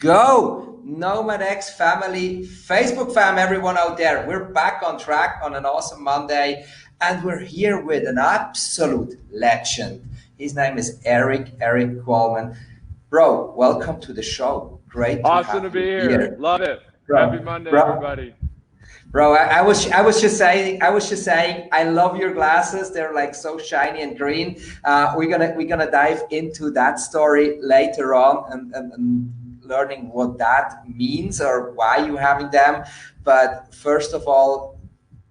go. Nomad X family, Facebook fam, everyone out there. We're back on track on an awesome Monday, and we're here with an absolute legend. His name is Erik Qualman. Bro, welcome to the show. Great to Awesome have to be you here. Love it. Bro, Happy Monday, bro. everybody. Bro, I was just saying, I love your glasses. They're like so shiny and green. We're gonna dive into that story later on and learning what that means or why you having them. But first of all,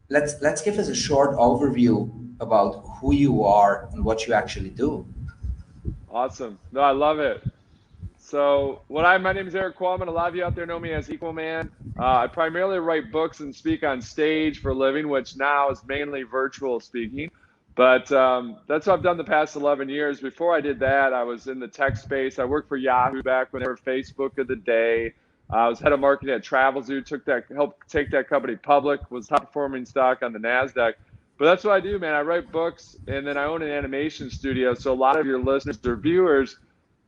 let's give us a short overview about who you are and what you actually do. Awesome. No, I love it. So my name is Erik Qualman. A lot of you out there know me as Equalman. I primarily write books and speak on stage for a living, which now is mainly virtual speaking. But that's what I've done the past 11 years. Before I did that, I was in the tech space. I worked for Yahoo back when they were Facebook of the day. I was head of marketing at Travelzoo, helped take that company public, was top performing stock on the NASDAQ. But that's what I do, man. I write books, and then I own an animation studio. So a lot of your listeners or viewers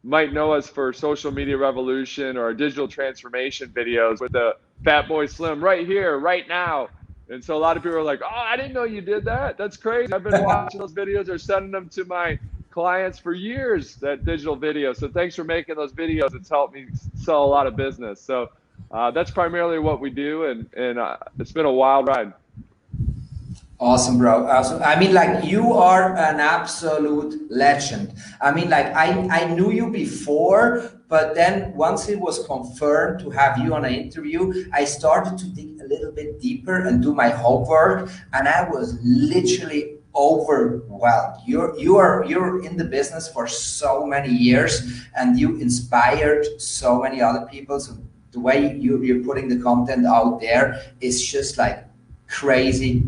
might know us for Social Media Revolution or our digital transformation videos with the Fat Boy Slim right here, right now. And so a lot of people are like, oh, I didn't know you did that. That's crazy. I've been watching those videos or sending them to my clients for years, that digital video. So thanks for making those videos. It's helped me sell a lot of business. So that's primarily what we do. And it's been a wild ride. Awesome, bro. Awesome. I mean, like, you are an absolute legend. I mean, like, I knew you before, but then once it was confirmed to have you on an interview, I started to dig a little bit deeper and do my homework, and I was literally overwhelmed. You're in the business for so many years, and you inspired so many other people. So the way you're putting the content out there is just like crazy,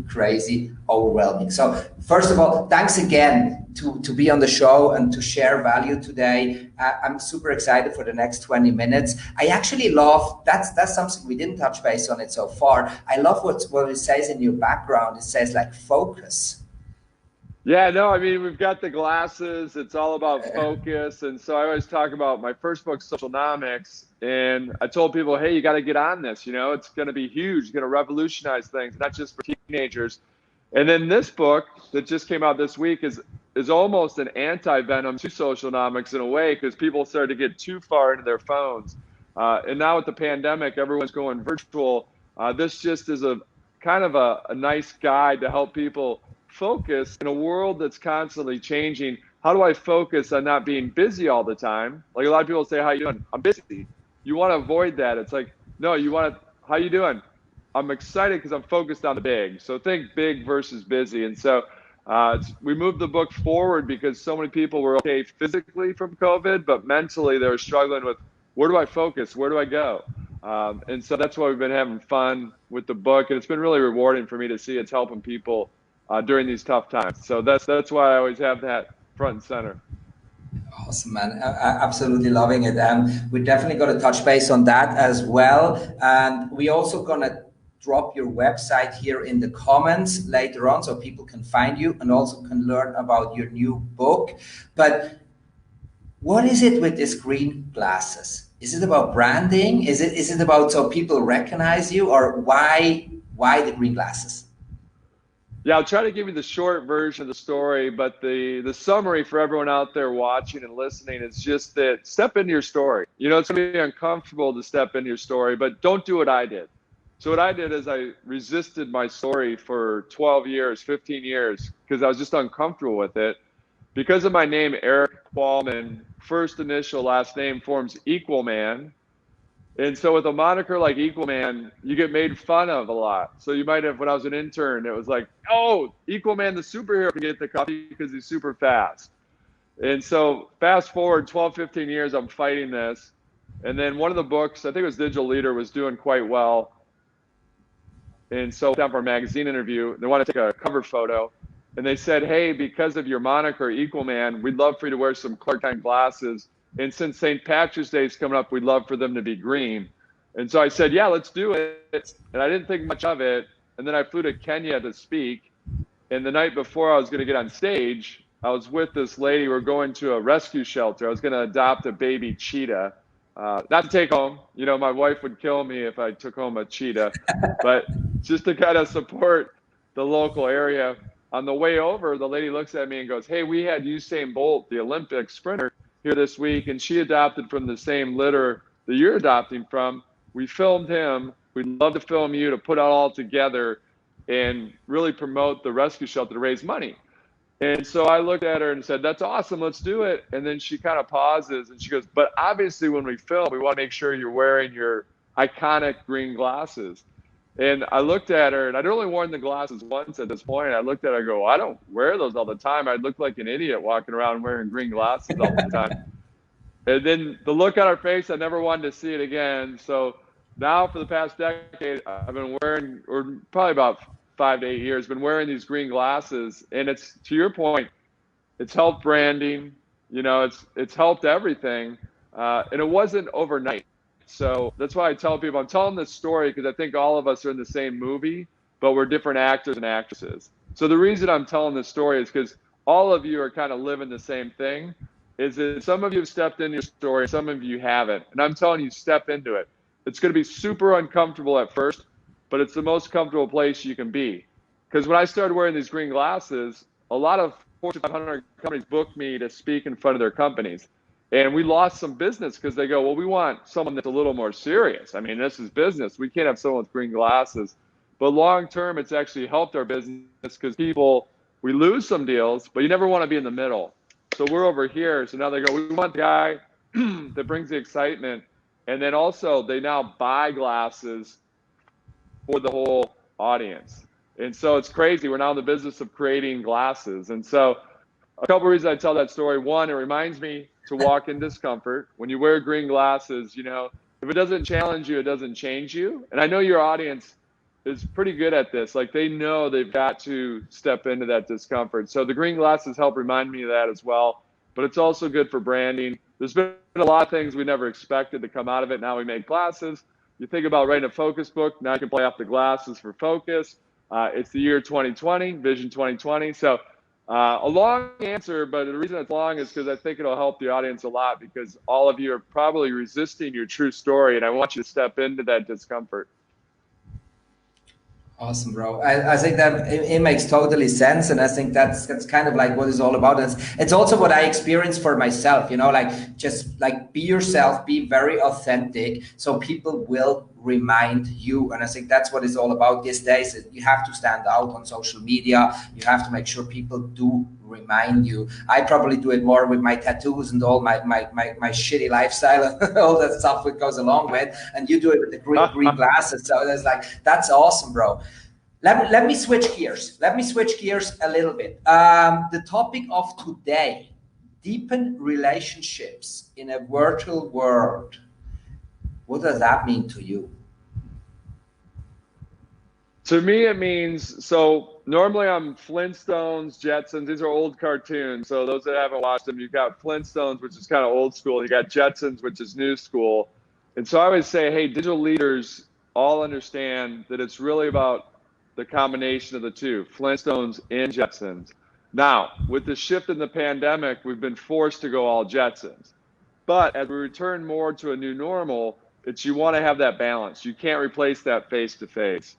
overwhelming. So first of all, thanks again to be on the show and to share value today. I'm super excited for the next 20 minutes. I actually love, that's something we didn't touch base on it so far. I love what it says in your background. It says like focus. Yeah, no, I mean, we've got the glasses. It's all about focus. And so I always talk about my first book, Socialnomics. And I told people, hey, you got to get on this. You know, it's going to be huge. It's going to revolutionize things, not just for teenagers. And then this book that just came out this week is almost an anti-venom to Socialnomics in a way, because people started to get too far into their phones. And now with the pandemic, everyone's going virtual. This just is a kind of a nice guide to help people focus in a world that's constantly changing. How do I focus on not being busy all the time? Like, a lot of people say, how you doing? I'm busy. You want to avoid that. It's like, no, you want to, how you doing? I'm excited because I'm focused on the big. So think big versus busy. And so we moved the book forward because so many people were okay physically from COVID, but mentally they were struggling with, where do I focus? Where do I go? And so that's why we've been having fun with the book. And it's been really rewarding for me to see it's helping people during these tough times. So that's why I always have that front and center. Awesome, man. Absolutely loving it. We're definitely going to touch base on that as well. And we also going to drop your website here in the comments later on so people can find you and also can learn about your new book. But what is it with these green glasses? Is it about branding? Is it about so people recognize you, or why the green glasses? Yeah, I'll try to give you the short version of the story, but the summary for everyone out there watching and listening is just that step into your story. You know, it's going to be uncomfortable to step into your story, but don't do what I did. So what I did is I resisted my story for 12 years, 15 years, because I was just uncomfortable with it. Because of my name, Erik Qualman, first initial, last name forms Equalman. And so with a moniker like Equalman, you get made fun of a lot. So you might have, when I was an intern, it was like, oh, Equalman the superhero can get the coffee because he's super fast. And so fast forward 12, 15 years, I'm fighting this. And then one of the books, I think it was Digital Leader, was doing quite well. And so down for a magazine interview, they want to take a cover photo. And they said, hey, because of your moniker, Equalman, we'd love for you to wear some Clark Kent glasses. And since St. Patrick's Day is coming up, we'd love for them to be green. And so I said, yeah, let's do it. And I didn't think much of it. And then I flew to Kenya to speak. And the night before I was going to get on stage, I was with this lady. We're going to a rescue shelter. I was going to adopt a baby cheetah. Not to take home. You know, my wife would kill me if I took home a cheetah, but just to kind of support the local area. On the way over, the lady looks at me and goes, "Hey, we had Usain Bolt, the Olympic sprinter, here this week, and she adopted from the same litter that you're adopting from. We filmed him. We'd love to film you to put it all together and really promote the rescue shelter to raise money." And so I looked at her and said, "That's awesome. Let's do it." And then she kind of pauses and she goes, "But obviously when we film, we want to make sure you're wearing your iconic green glasses." And I looked at her, and I'd only worn the glasses once at this point. I looked at her, I go, "I don't wear those all the time. I'd look like an idiot walking around wearing green glasses all the time." And then the look on her face, I never wanted to see it again. So now for the past decade, I've been wearing, or probably about 5 to 8 years, been wearing these green glasses. And it's, to your point, it's helped branding, you know, it's helped everything. And it wasn't overnight. So that's why I tell people, I'm telling this story because I think all of us are in the same movie, but we're different actors and actresses. So the reason I'm telling this story is because all of you are kind of living the same thing. Is that some of you have stepped into your story, some of you haven't. And I'm telling you, step into it. It's going to be super uncomfortable at first, but it's the most comfortable place you can be. Because when I started wearing these green glasses, a lot of Fortune 500 companies booked me to speak in front of their companies. And we lost some business because they go, "Well, we want someone that's a little more serious. I mean, this is business. We can't have someone with green glasses." But long term, it's actually helped our business because we lose some deals, but you never want to be in the middle. So we're over here. So now they go, "We want the guy that brings the excitement." And then also they now buy glasses for the whole audience. And so it's crazy. We're now in the business of creating glasses. And so a couple of reasons I tell that story. One, it reminds me to walk in discomfort. When you wear green glasses, you know, if it doesn't challenge you, it doesn't change you. And I know your audience is pretty good at this. Like, they know they've got to step into that discomfort. So the green glasses help remind me of that as well. But it's also good for branding. There's been a lot of things we never expected to come out of it. Now we make glasses. You think about writing a focus book. Now you can play off the glasses for focus. It's the year 2020, Vision 2020. So a long answer, but the reason it's long is because I think it'll help the audience a lot, because all of you are probably resisting your true story, and I want you to step into that discomfort. Awesome, bro. I think that it makes totally sense. And I think that's kind of like what it's all about. It's also what I experienced for myself, you know, like, just like, be yourself, be very authentic, so people will remind you. And I think that's what it's all about these days. You have to stand out on social media. You have to make sure people do remind you. I probably do it more with my tattoos and all my shitty lifestyle and all that stuff that goes along with. And you do it with the green glasses. So that's like, that's awesome, bro. Let me switch gears. Let me switch gears a little bit. The topic of today: deepen relationships in a virtual world. What does that mean to you? To me, it means, so normally I'm Flintstones, Jetsons. These are old cartoons. So those that haven't watched them, you've got Flintstones, which is kind of old school. You got Jetsons, which is new school. And so I always say, hey, digital leaders all understand that it's really about the combination of the two, Flintstones and Jetsons. Now, with the shift in the pandemic, we've been forced to go all Jetsons. But as we return more to a new normal, you want to have that balance. You can't replace that face-to-face.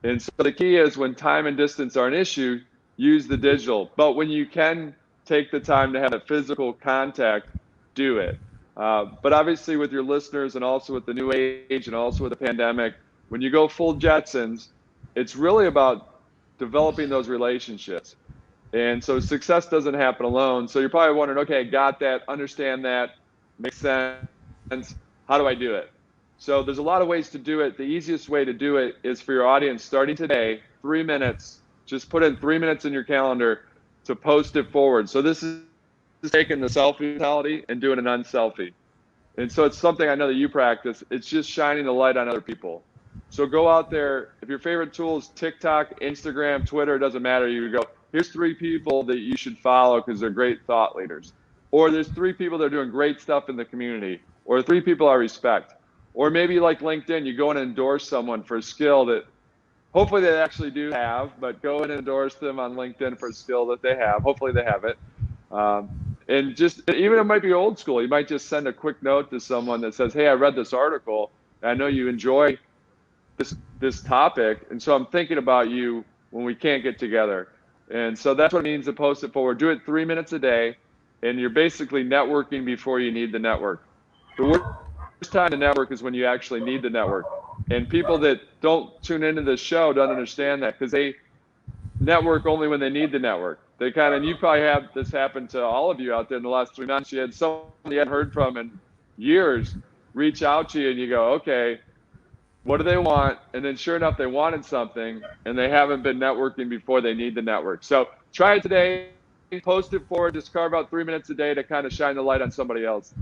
And so the key is, when time and distance are an issue, use the digital. But when you can take the time to have a physical contact, do it. But obviously with your listeners, and also with the new age, and also with the pandemic, when you go full Jetsons, it's really about developing those relationships. And so success doesn't happen alone. So you're probably wondering, okay, got that, understand that, makes sense. How do I do it? So there's a lot of ways to do it. The easiest way to do it is for your audience, starting today, 3 minutes, just put in 3 minutes in your calendar to post it forward. So this is taking the selfie mentality and doing an unselfie. And so it's something I know that you practice. It's just shining the light on other people. So go out there. If your favorite tool is TikTok, Instagram, Twitter, it doesn't matter. You go, here's 3 people that you should follow because they're great thought leaders. Or there's 3 people that are doing great stuff in the community. Or 3 people I respect. Or maybe like LinkedIn, you go and endorse someone for a skill that hopefully they actually do have, but go and endorse them on LinkedIn for a skill that they have. Hopefully they have it. And just, even it might be old school. You might just send a quick note to someone that says, hey, I read this article. And I know you enjoy this topic. And so I'm thinking about you when we can't get together. And so that's what it means to post it forward. Do it 3 minutes a day. And you're basically networking before you need the network. The worst time to network is when you actually need the network. And people that don't tune into this show don't understand that, because they network only when they need the network. They kind of, and you probably have this happen to all of you out there in the last 3 months. You had someone you hadn't heard from in years reach out to you, and you go, okay, what do they want? And then sure enough, they wanted something, and they haven't been networking before they need the network. So try it today, post it forward, just carve out 3 minutes a day to kind of shine the light on somebody else.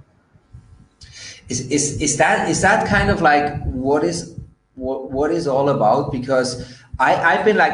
Is that kind of like what is all about? Because I've been like,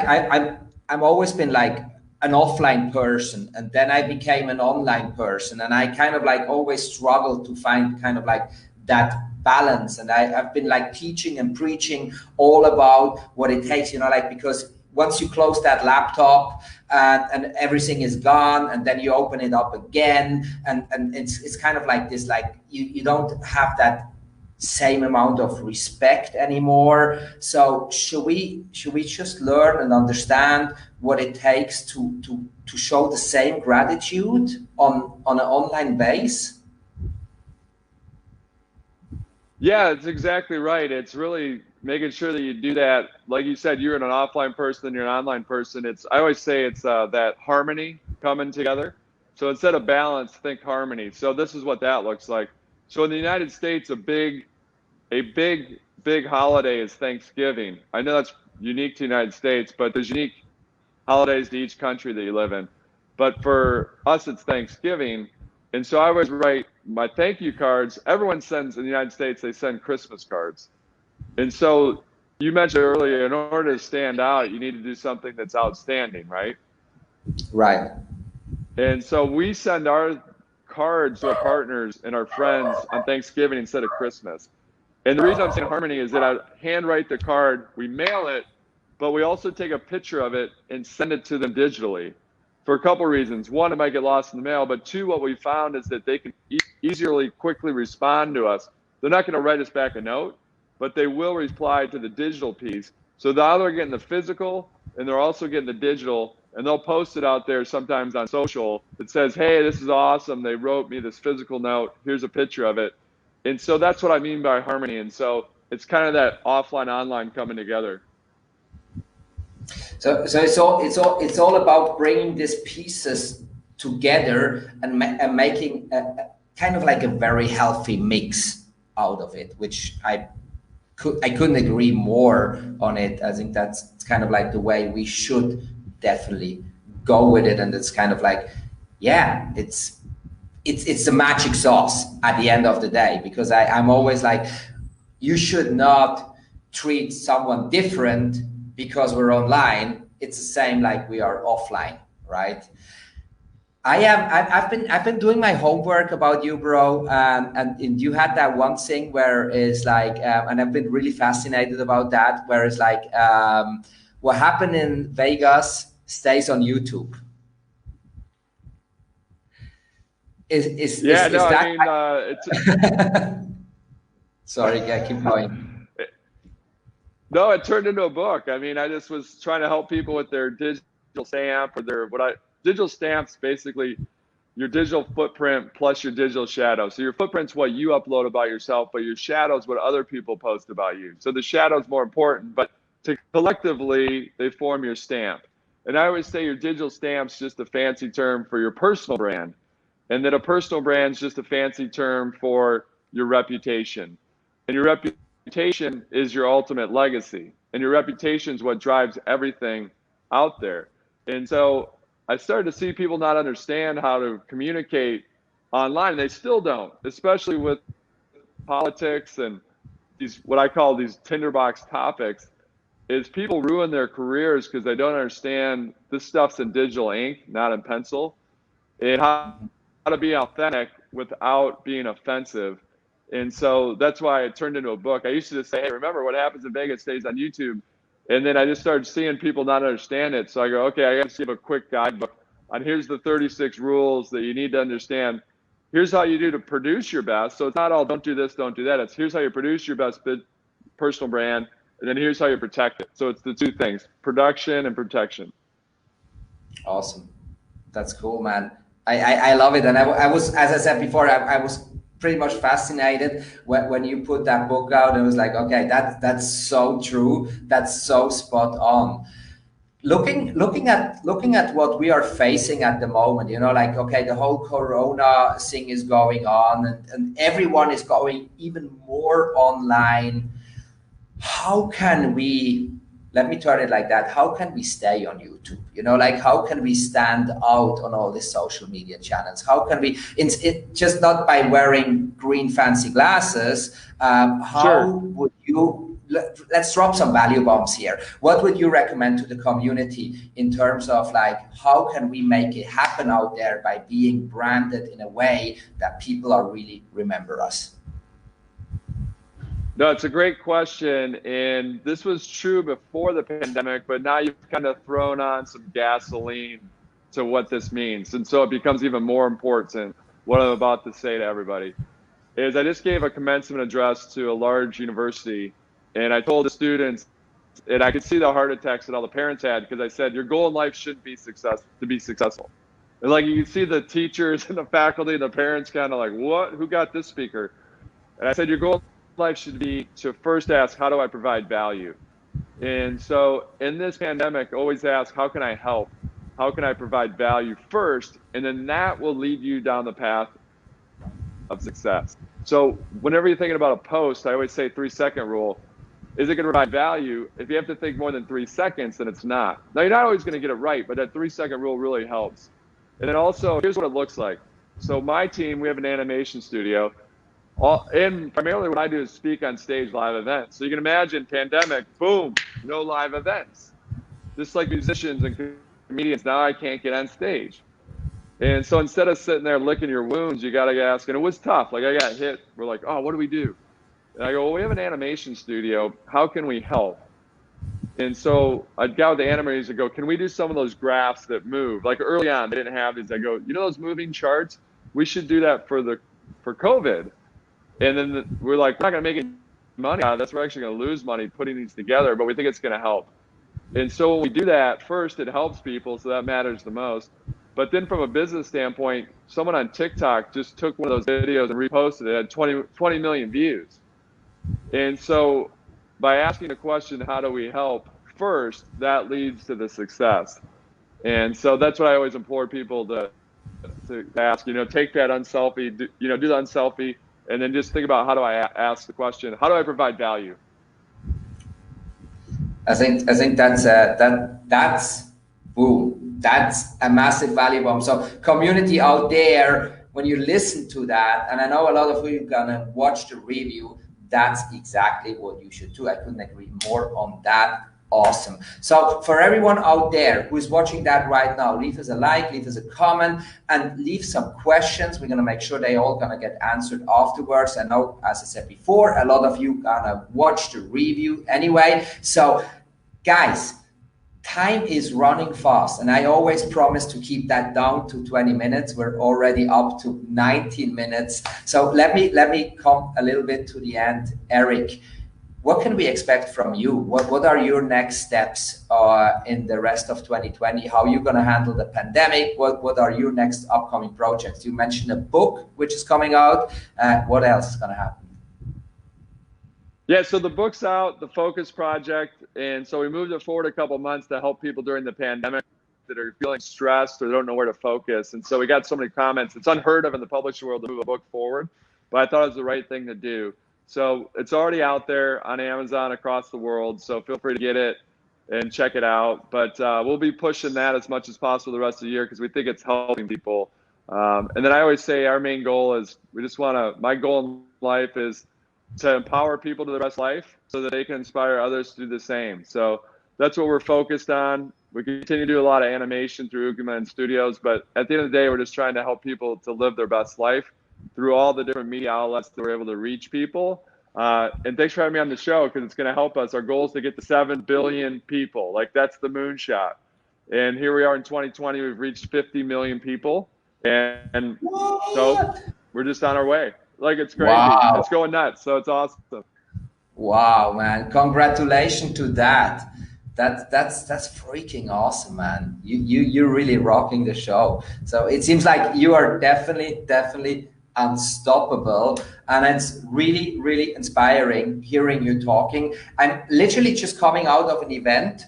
I've always been like an offline person, and then I became an online person, and I kind of like always struggled to find kind of like that balance. And I've been like teaching and preaching all about what it takes, you know, like, because once you close that laptop and everything is gone, and then you open it up again, and it's kind of like this, like you don't have that same amount of respect anymore. So should we just learn and understand what it takes to show the same gratitude on an online base? Yeah, it's exactly right. It's really making sure that you do that. Like you said, you're an offline person and you're an online person. I always say it's that harmony coming together. So instead of balance, think harmony. So this is what that looks like. So in the United States, a big holiday is Thanksgiving. I know that's unique to the United States, but there's unique holidays to each country that you live in. But for us, it's Thanksgiving. And so I always write my thank you cards. Everyone sends, in the United States, they send Christmas cards. And so you mentioned earlier, in order to stand out, you need to do something that's outstanding, right? Right. And so we send our cards to our partners and our friends on Thanksgiving instead of Christmas. And the reason I'm saying harmony is that I handwrite the card, we mail it, but we also take a picture of it and send it to them digitally for a couple of reasons. One, it might get lost in the mail, but two, what we found is that they can easily, quickly respond to us. They're not going to write us back a note, but they will reply to the digital piece. So now they're getting the physical and they're also getting the digital, and they'll post it out there sometimes on social that says, hey, this is awesome. They wrote me this physical note. Here's a picture of it. And so that's what I mean by harmony. And so it's kind of that offline, online coming together. So it's all about bringing these pieces together and making kind of like a very healthy mix out of it, which I couldn't agree more on it. I think that's kind of like the way we should definitely go with it. And it's kind of like, yeah, it's the magic sauce at the end of the day, because I'm always like, you should not treat someone different because we're online. It's the same like we are offline, right? I've been doing my homework about you, bro, and you had that one thing where it's like, and I've been really fascinated about that, where it's like, what happened in Vegas stays on YouTube. Is that? It's sorry, yeah, keep going. No, it turned into a book. I mean, I just was trying to help people with their digital stamp or their digital stamps, basically your digital footprint plus your digital shadow. So your footprint's what you upload about yourself, but your shadow is what other people post about you. So the shadow is more important, but collectively they form your stamp. And I always say your digital stamp's just a fancy term for your personal brand, and that a personal brand's just a fancy term for your reputation. And your reputation is your ultimate legacy, and your reputation is what drives everything out there. And so I started to see people not understand how to communicate online, and they still don't, especially with politics and these, what I call these tinderbox topics, is people ruin their careers because they don't understand this stuff's in digital ink, not in pencil, and how to be authentic without being offensive. And so that's why it turned into a book. I used to just say, hey, remember what happens in Vegas stays on YouTube. And then I just started seeing people not understand it. So I go, okay, I got to give a quick guidebook on here's the 36 rules that you need to understand. Here's how you do to produce your best. So it's not all don't do this, don't do that. It's here's how you produce your best personal brand, and then here's how you protect it. So it's the two things, production and protection. Awesome. That's cool, man. I love it. And I was, as I said before, I was pretty much fascinated when you put that book out. And it was like, okay, that's so true. That's so spot on. Looking at what we are facing at the moment, you know, like, okay, the whole Corona thing is going on, and everyone is going even more online. How can we, let me turn it like that, how can we stay on YouTube? You know, like, how can we stand out on all these social media channels? How can we, it just not by wearing green fancy glasses, how Sure. would you, let's drop some value bombs here. What would you recommend to the community in terms of like, how can we make it happen out there by being branded in a way that people are really remember us? No, it's a great question. And this was true before the pandemic, but now you've kind of thrown on some gasoline to what this means. And so it becomes even more important. What I'm about to say to everybody is I just gave a commencement address to a large university, and I told the students, and I could see the heart attacks that all the parents had, because I said, your goal in life shouldn't be to be successful. And like, you can see the teachers and the faculty and the parents kind of like, what? Who got this speaker? And I said, your goal in life should be to first ask, how do I provide value? And so in this pandemic, always ask, how can I help? How can I provide value first? And then that will lead you down the path of success. So whenever you're thinking about a post, I always say 3-second rule. Is it going to provide value? If you have to think more than 3 seconds, then it's not. Now, you're not always going to get it right, but that 3-second rule really helps. And then also, here's what it looks like. So my team, we have an animation studio. And primarily what I do is speak on stage live events. So you can imagine pandemic, boom, no live events. Just like musicians and comedians, now I can't get on stage. And so instead of sitting there licking your wounds, you got to ask, and it was tough. Like, I got hit. We're like, oh, what do we do? And I go, well, we have an animation studio. How can we help? And so I'd go with the animators and go, can we do some of those graphs that move? Like early on, they didn't have these. I go, you know those moving charts? We should do that for COVID. And then we're like, we're not going to make any money out of this. We're actually going to lose money putting these together, but we think it's going to help. And so when we do that, first, it helps people, so that matters the most. But then from a business standpoint, someone on TikTok just took one of those videos and reposted it. It had 20 million views. And so by asking the question, how do we help first, that leads to the success. And so that's what I always implore people to ask, you know, take that unselfie, do the unselfie, and then just think about, how do I ask the question, how do I provide value? I think that's boom. That's a massive value bomb. So community out there, when you listen to that, and I know a lot of you are gonna watch the review, that's exactly what you should do. I couldn't agree more on that. Awesome. So for everyone out there who is watching that right now, leave us a like, leave us a comment, and leave some questions. We're going to make sure they all going to get answered afterwards. I know, as I said before, a lot of you going to watch the review anyway. So guys, time is running fast, and I always promise to keep that down to 20 minutes. We're already up to 19 minutes. So let me come a little bit to the end. Erik, what can we expect from you? What are your next steps in the rest of 2020? How are you going to handle the pandemic? What are your next upcoming projects? You mentioned a book which is coming out. What else is going to happen? Yeah, so the book's out, the Focus Project, and so we moved it forward a couple months to help people during the pandemic that are feeling stressed or don't know where to focus. And so we got so many comments. It's unheard of in the publishing world to move a book forward, but I thought it was the right thing to do. So it's already out there on Amazon across the world, so feel free to get it and check it out. But we'll be pushing that as much as possible the rest of the year because we think it's helping people. And then I always say our main goal is my goal in life is to empower people to their best life so that they can inspire others to do the same. So that's what we're focused on. We continue to do a lot of animation through Equalman Studios, but at the end of the day, we're just trying to help people to live their best life through all the different media outlets that we're able to reach people. And thanks for having me on the show because it's going to help us. Our goal is to get to 7 billion people. Like, that's the moonshot. And here we are in 2020, we've reached 50 million people. And so we're just on our way. Like, it's crazy. Wow. It's going nuts. So it's awesome. Wow, man. Congratulations to that. That's freaking awesome, man. You're really rocking the show. So it seems like you are definitely unstoppable. And it's really, really inspiring hearing you talking. I'm literally just coming out of an event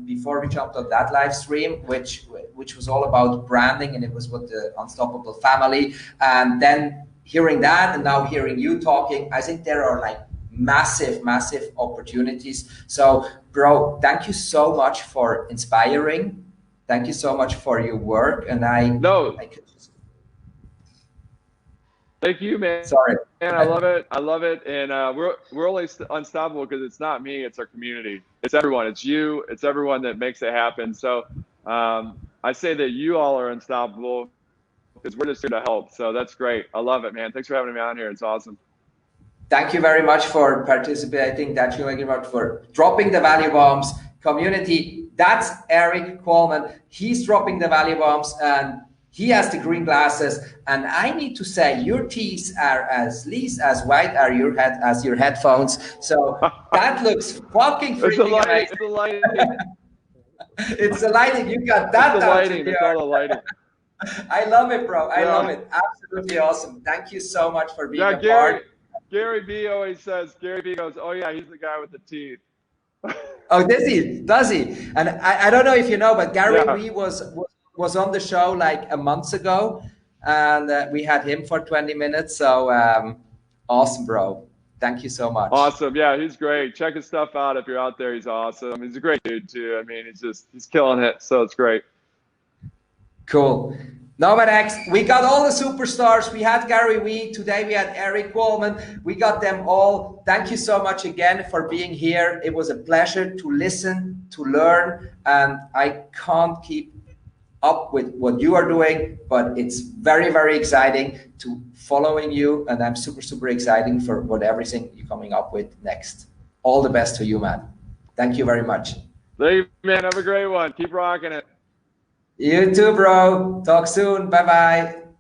before we jumped on that live stream, which was all about branding, and it was with the Unstoppable family. And then hearing that and now hearing you talking, I think there are like massive opportunities. So bro, thank you so much for inspiring. Thank you so much for your work. And thank you, man. Sorry. Man, I love it. I love it. And we're only unstoppable because it's not me, it's our community. It's everyone. It's you. It's everyone that makes it happen. So I say that you all are unstoppable because we're just here to help. So that's great. I love it, man. Thanks for having me on here. It's awesome. Thank you very much for participating. Thank you very much for dropping the value bombs. Community, that's Erik Qualman. He's dropping the value bombs and he has the green glasses. And I need to say, your teeth are as least as white as your headphones. So that looks fucking freaking amazing. It's the lighting. It's the lighting. You got that. It's the lighting. It's all the lighting. I love it, bro. I love it. Absolutely awesome. Thank you so much for being a part. Gary B always says, Gary B goes, oh yeah, he's the guy with the teeth. Oh, does he? And I don't know if you know, but Gary B was on the show like a month ago, and we had him for 20 minutes. So awesome, bro. Thank you so much. Awesome. Yeah, he's great. Check his stuff out if you're out there. He's awesome. He's a great dude too. I mean, he's killing it. So it's great. Cool. Now, but next, we got all the superstars. We had Gary Vee. Today we had Erik Qualman. We got them all. Thank you so much again for being here. It was a pleasure to listen, to learn, and I can't keep up with what you are doing, but it's very exciting to following you, and I'm super excited for what everything you're coming up with next. All the best to you, man. Thank you very much. Thank you, man. Have a great one. Keep rocking it. You too, bro. Talk soon. Bye-bye.